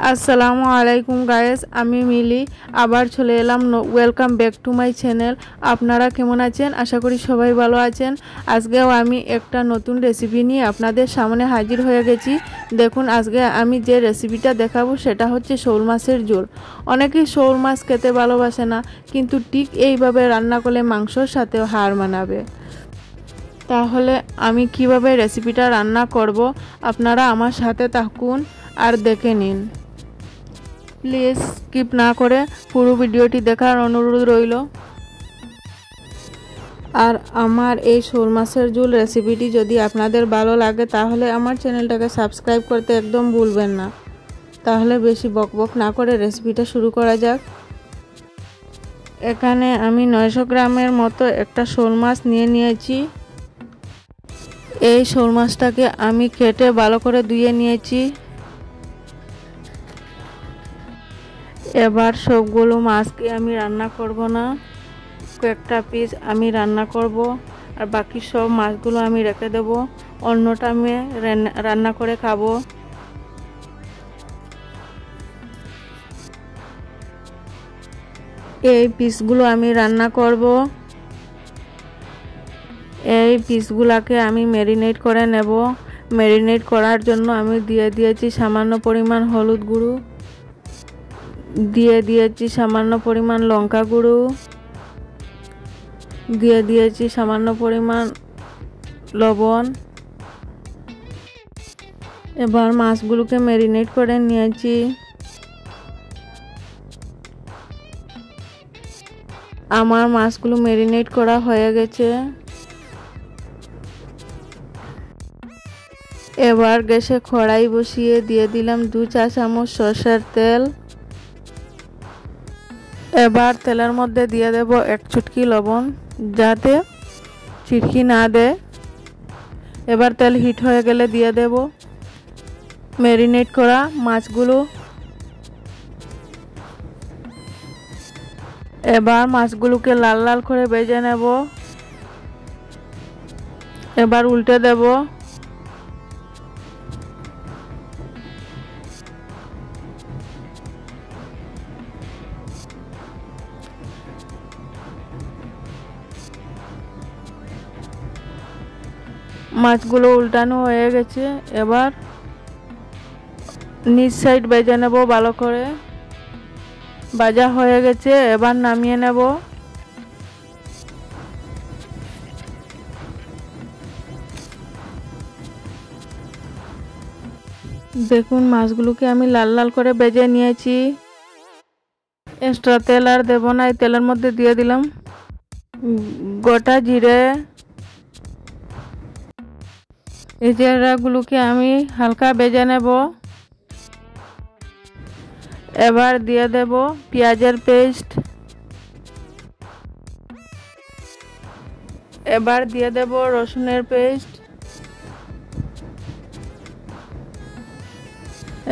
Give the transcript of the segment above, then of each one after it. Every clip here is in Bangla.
আসসালামু আলাইকুম গাইস, আমি মিলি আবার চলে এলাম। Welcome back to my channel. আপনারা কেমন আছেন? আশা করি সবাই ভালো আছেন। আজকেও আমি একটা নতুন রেসিপি নিয়ে আপনাদের সামনে হাজির হয়ে গেছি। দেখুন, আজকে আমি যে রেসিপিটা দেখাবো সেটা হচ্ছে শোল মাছের ঝোল। অনেকেই শোল মাছ খেতে ভালোবাসে না, কিন্তু ঠিক এইভাবে রান্না করলে মাংসর সাথেও হার মানাবে। তাহলে আমি কিভাবে রেসিপিটা রান্না করব আপনারা আমার সাথে থাকুন আর দেখে নিন। প্লিজ স্কিপ না করে পুরো ভিডিওটি দেখার অনুরোধ রইল। আর আমার এই শোল মাছের ঝোল রেসিপিটি যদি আপনাদের ভালো লাগে তাহলে আমার চ্যানেলটাকে সাবস্ক্রাইব করতে একদম ভুলবেন না। তাহলে বেশি বকবক না করে রেসিপিটা শুরু করা যাক। এখানে আমি 900 গ্রামের মতো একটা শোল মাছ নিয়েছি। এই শোল মাছটাকে আমি কেটে ভালো করে ধুয়ে নিয়েছি। এবার সবগুলো মাছকে আমি রান্না করব না, কয়েকটা পিস আমি রান্না করব, আর বাকি সব মাছগুলো আমি রেখে দেব, অন্যটা আমি রান্না করে খাবো। এই পিসগুলো আমি রান্না করব। এই পিসগুলোকে আমি ম্যারিনেট করে নেব। ম্যারিনেট করার জন্য আমি দিয়ে দিয়েছি সামান্য পরিমাণ হলুদ গুঁড়ো, দিয়ে দিয়েছি সামান্য পরিমাণ লঙ্কা গুঁড়ো, দিয়ে দিয়েছি সামান্য পরিমাণ লবণ। এবার মাছগুলোকে ম্যারিনেট করে নিয়েছি। আমার মাছগুলো ম্যারিনেট করা হয়ে গেছে। এবার গ্যাসে কড়াই বসিয়ে দিয়ে দিলাম 2 চা চামচ সরষের তেল। এবার তেলের মধ্যে দিয়ে দেব 1 চুটকি লবণ, যাতে ছিটকি না দেয়। এবার তেল হিট হয়ে গেলে দিয়ে দেব ম্যারিনেট করা মাছগুলো। এবার মাছগুলোকে লাল লাল করে ভেজে নেব। এবার উল্টে দেব। মাছগুলো উল্টানো হয়ে গেছে। এবার নিচ সাইড ভেজে নেব ভালো করে। ভাজা হয়ে গেছে, এবার নামিয়ে নেব। দেখুন, মাছগুলোকে আমি লাল লাল করে ভেজে নিয়েছি। এক্সট্রা তেল আর দেব না। এই তেলের মধ্যে দিয়ে দিলাম গোটা জিরে। এই জিরাগুলোকে আমি হালকা ভেজে নেব। এবার দিয়ে দেব পেঁয়াজের পেস্ট। এবার দিয়ে দেব রসুনের পেস্ট।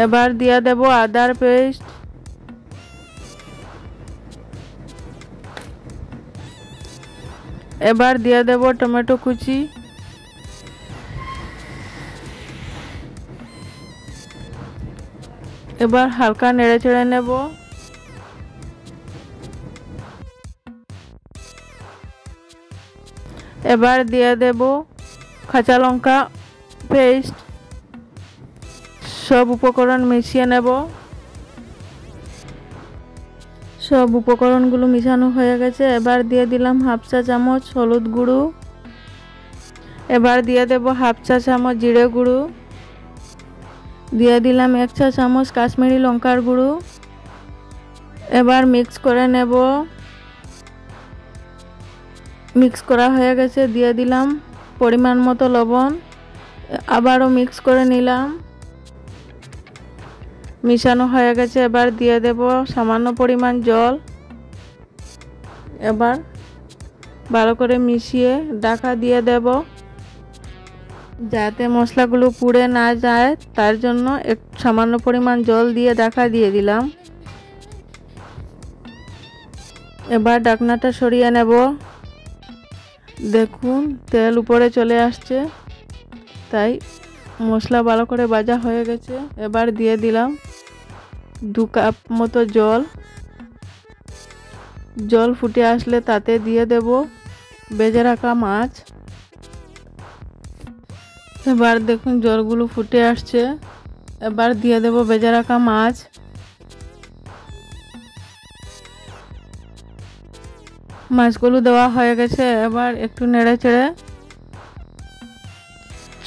এবার দিয়ে দেব আদার পেস্ট। এবার দিয়ে দেব টমেটো কুচি। এবার হালকা নেড়ে চেড়ে নেব। এবার দিয়ে দেব কাঁচা লঙ্কা পেস্ট। সব উপকরণ মিশিয়ে নেব। সব উপকরণগুলো মিশানো হয়ে গেছে। এবার দিয়ে দিলাম 1/2 চা চামচ হলুদ গুঁড়ো। এবার দিয়ে দেব 1/2 চা চামচ জিরে গুঁড়ো। দিয়ে দিলাম 1 চা চামচ কাশ্মীরি লঙ্কার গুঁড়ো। এবার মিক্স করে নেব। মিক্স করা হয়ে গেছে, দিয়ে দিলাম পরিমাণ মতো লবণ। আবারও মিক্স করে নিলাম। মিশানো হয়ে গেছে। এবার দিয়ে দেব সামান্য পরিমাণ জল। এবার ভালো করে মিশিয়ে ঢাকা দিয়ে দেব, যাতে মশলাগুলো পুড়ে না যায়, তার জন্য সামান্য পরিমাণ জল দিয়ে ঢাকা দিয়ে দিলাম। এবার ঢাকনাটা সরিয়ে নেব। দেখুন, তেল উপরে চলে আসছে, তাই মশলা ভালো করে ভাজা হয়ে গেছে। এবার দিয়ে দিলাম 2 কাপ মতো জল ফুটে আসলে তাতে দিয়ে দেব ভেজে রাখা মাছ। এবার দেখুন জলগুলো ফুটে আসছে, এবার দিয়ে দেব ভেজে রাখা মাছ। মাছগুলো দেওয়া হয়ে গেছে, এবার একটু নেড়ে চেড়ে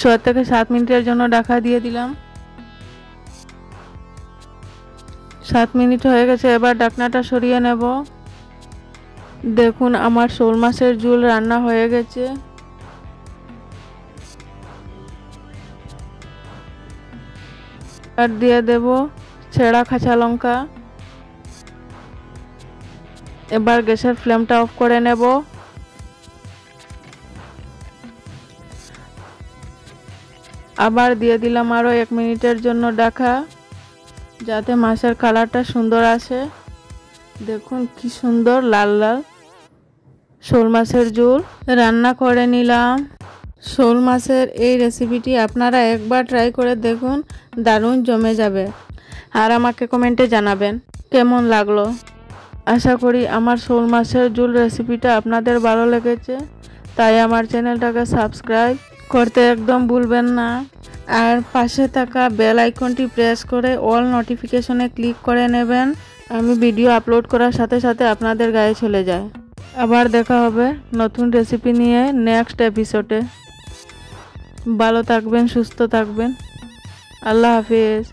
6 থেকে 7 মিনিটের জন্য ঢাকা দিয়ে দিলাম। 7 মিনিট হয়ে গেছে, এবার ঢাকনাটা সরিয়ে নেব। দেখুন আমার শোল মাছের ঝোল রান্না হয়ে গেছে। আর দিয়ে দেব ছেঁড়া কাঁচা লঙ্কা। এবার গ্যাসের ফ্লেমটা অফ করে নেব। আবার দিয়ে দিলাম আরো 1 মিনিটের জন্য ঢাকা, যাতে মাছের কালারটা সুন্দর আসে। দেখুন কি সুন্দর লাল লাল শোল মাছের ঝোল রান্না করে নিলাম। শোল মাছের এই রেসিপিটি আপনারা একবার ট্রাই করে দেখুন, দারুণ জমে যাবে। আর আমাকে কমেন্টে জানাবেন কেমন লাগলো। আশা করি আমার শোল মাছের ঝোল রেসিপিটা আপনাদের ভালো লেগেছে, তাই আমার চ্যানেলটাকে সাবস্ক্রাইব করতে একদম ভুলবেন না। আর পাশে থাকা বেল আইকনটি প্রেস করে অল নোটিফিকেশনে ক্লিক করে নেবেন। আমি ভিডিও আপলোড করার সাথে সাথে আপনাদের গায়ে চলে যায়। আবার দেখা হবে নতুন রেসিপি নিয়ে নেক্সট এপিসোডে। ভালো থাকবেন, সুস্থ থাকবেন। আল্লাহ হাফেজ।